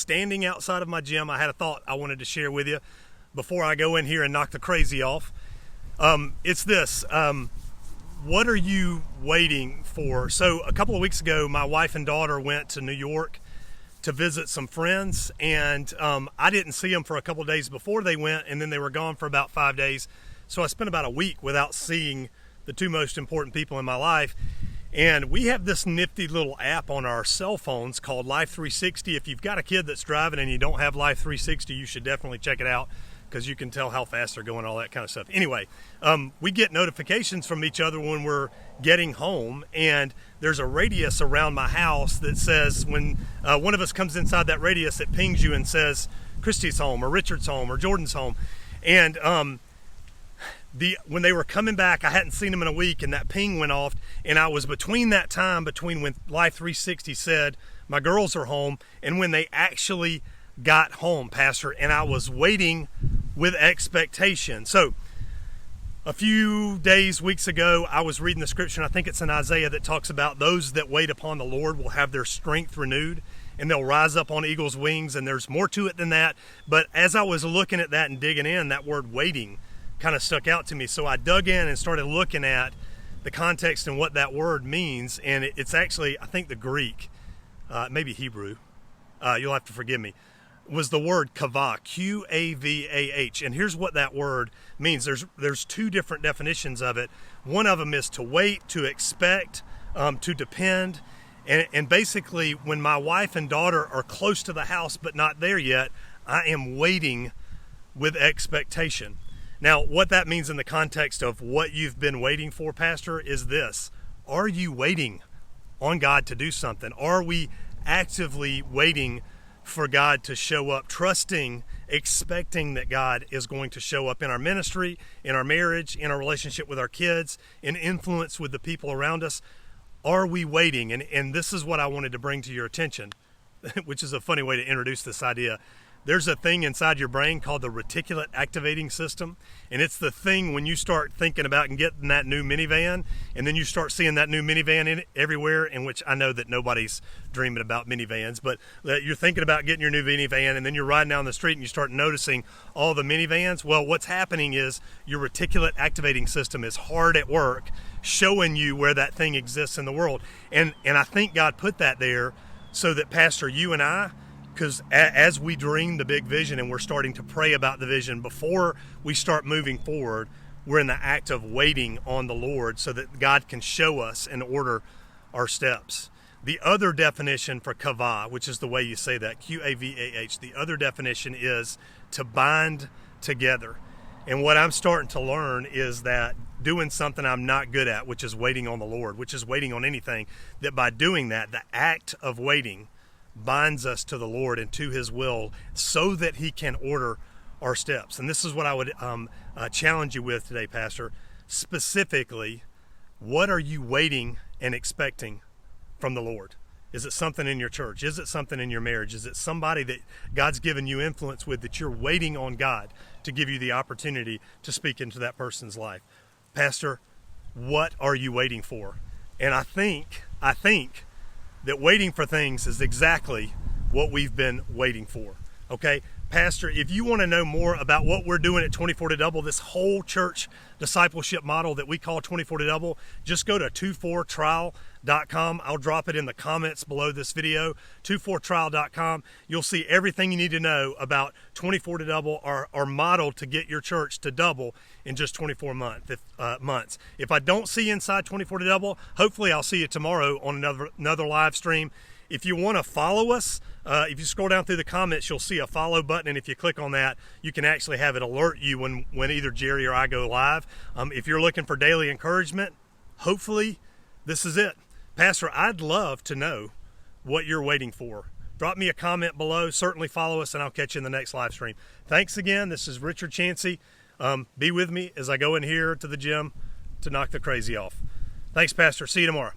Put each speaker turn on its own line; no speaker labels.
standing outside of my gym. I had a thought I wanted to share with you before I go in here and knock the crazy off. It's this. What are you waiting for? So a couple of weeks ago, my wife and daughter went to New York to visit some friends, and I didn't see them for a couple of days before they went, and then they were gone for about 5 days. So I spent about a week without seeing the two most important people in my life. And we have this nifty little app on our cell phones called Life 360. If you've got a kid that's driving and you don't have Life 360, you should definitely check it out, because you can tell how fast they're going, all that kind of stuff. Anyway, we get notifications from each other when we're getting home, and there's a radius around my house that says when one of us comes inside that radius, it pings you and says Christy's home or Richard's home or Jordan's home. And when they were coming back, I hadn't seen them in a week, and that ping went off, and I was between when Life 360 said my girls are home and when they actually got home, Pastor, and I was waiting with expectation. So a few weeks ago, I was reading the scripture, and I think it's in Isaiah, that talks about those that wait upon the Lord will have their strength renewed, and they'll rise up on eagle's wings, and there's more to it than that. But as I was looking at that and digging in, that word waiting kind of stuck out to me. So I dug in and started looking at the context and what that word means, and it's actually, I think, the Greek, maybe Hebrew, you'll have to forgive me, was the word kavah, Q-A-V-A-H. And here's what that word means. There's two different definitions of it. One of them is to wait, to expect, to depend. And basically, when my wife and daughter are close to the house but not there yet, I am waiting with expectation. Now, what that means in the context of what you've been waiting for, Pastor, is this. Are you waiting on God to do something? Are we actively waiting for God to show up, trusting, expecting that God is going to show up in our ministry, in our marriage, in our relationship with our kids, in influence with the people around us? Are we waiting? And this is what I wanted to bring to your attention, which is a funny way to introduce this idea. There's a thing inside your brain called the reticular activating system, and it's the thing when you start thinking about and getting that new minivan, and then you start seeing that new minivan in it everywhere, in which I know that nobody's dreaming about minivans, but you're thinking about getting your new minivan, and then you're riding down the street and you start noticing all the minivans. Well, what's happening is your reticular activating system is hard at work showing you where that thing exists in the world. And I think God put that there so that, Pastor, you and I, because as we dream the big vision and we're starting to pray about the vision, before we start moving forward, we're in the act of waiting on the Lord so that God can show us and order our steps. The other definition for kavah, which is the way you say that, Q-A-V-A-H, the other definition is to bind together. And what I'm starting to learn is that doing something I'm not good at, which is waiting on the Lord, which is waiting on anything, that by doing that, the act of waiting binds us to the Lord and to His will so that He can order our steps. And this is what I would challenge you with today, Pastor. Specifically, what are you waiting and expecting from the Lord? Is it something in your church? Is it something in your marriage? Is it somebody that God's given you influence with that you're waiting on God to give you the opportunity to speak into that person's life? Pastor, what are you waiting for? And I think that waiting for things is exactly what we've been waiting for. Okay, Pastor, if you want to know more about what we're doing at 24 to Double, this whole church discipleship model that we call 24 to Double, just go to 24trial.com. I'll drop it in the comments below this video, 24trial.com. You'll see everything you need to know about 24 to Double, our model to get your church to double in just 24 months. If I don't see you inside 24 to Double, hopefully I'll see you tomorrow on another live stream. If you want to follow us, if you scroll down through the comments, you'll see a follow button, and if you click on that, you can actually have it alert you when either Jerry or I go live. If you're looking for daily encouragement, hopefully this is it. Pastor, I'd love to know what you're waiting for. Drop me a comment below. Certainly follow us, and I'll catch you in the next live stream. Thanks again. This is Richard Chancey. Be with me as I go in here to the gym to knock the crazy off. Thanks, Pastor. See you tomorrow.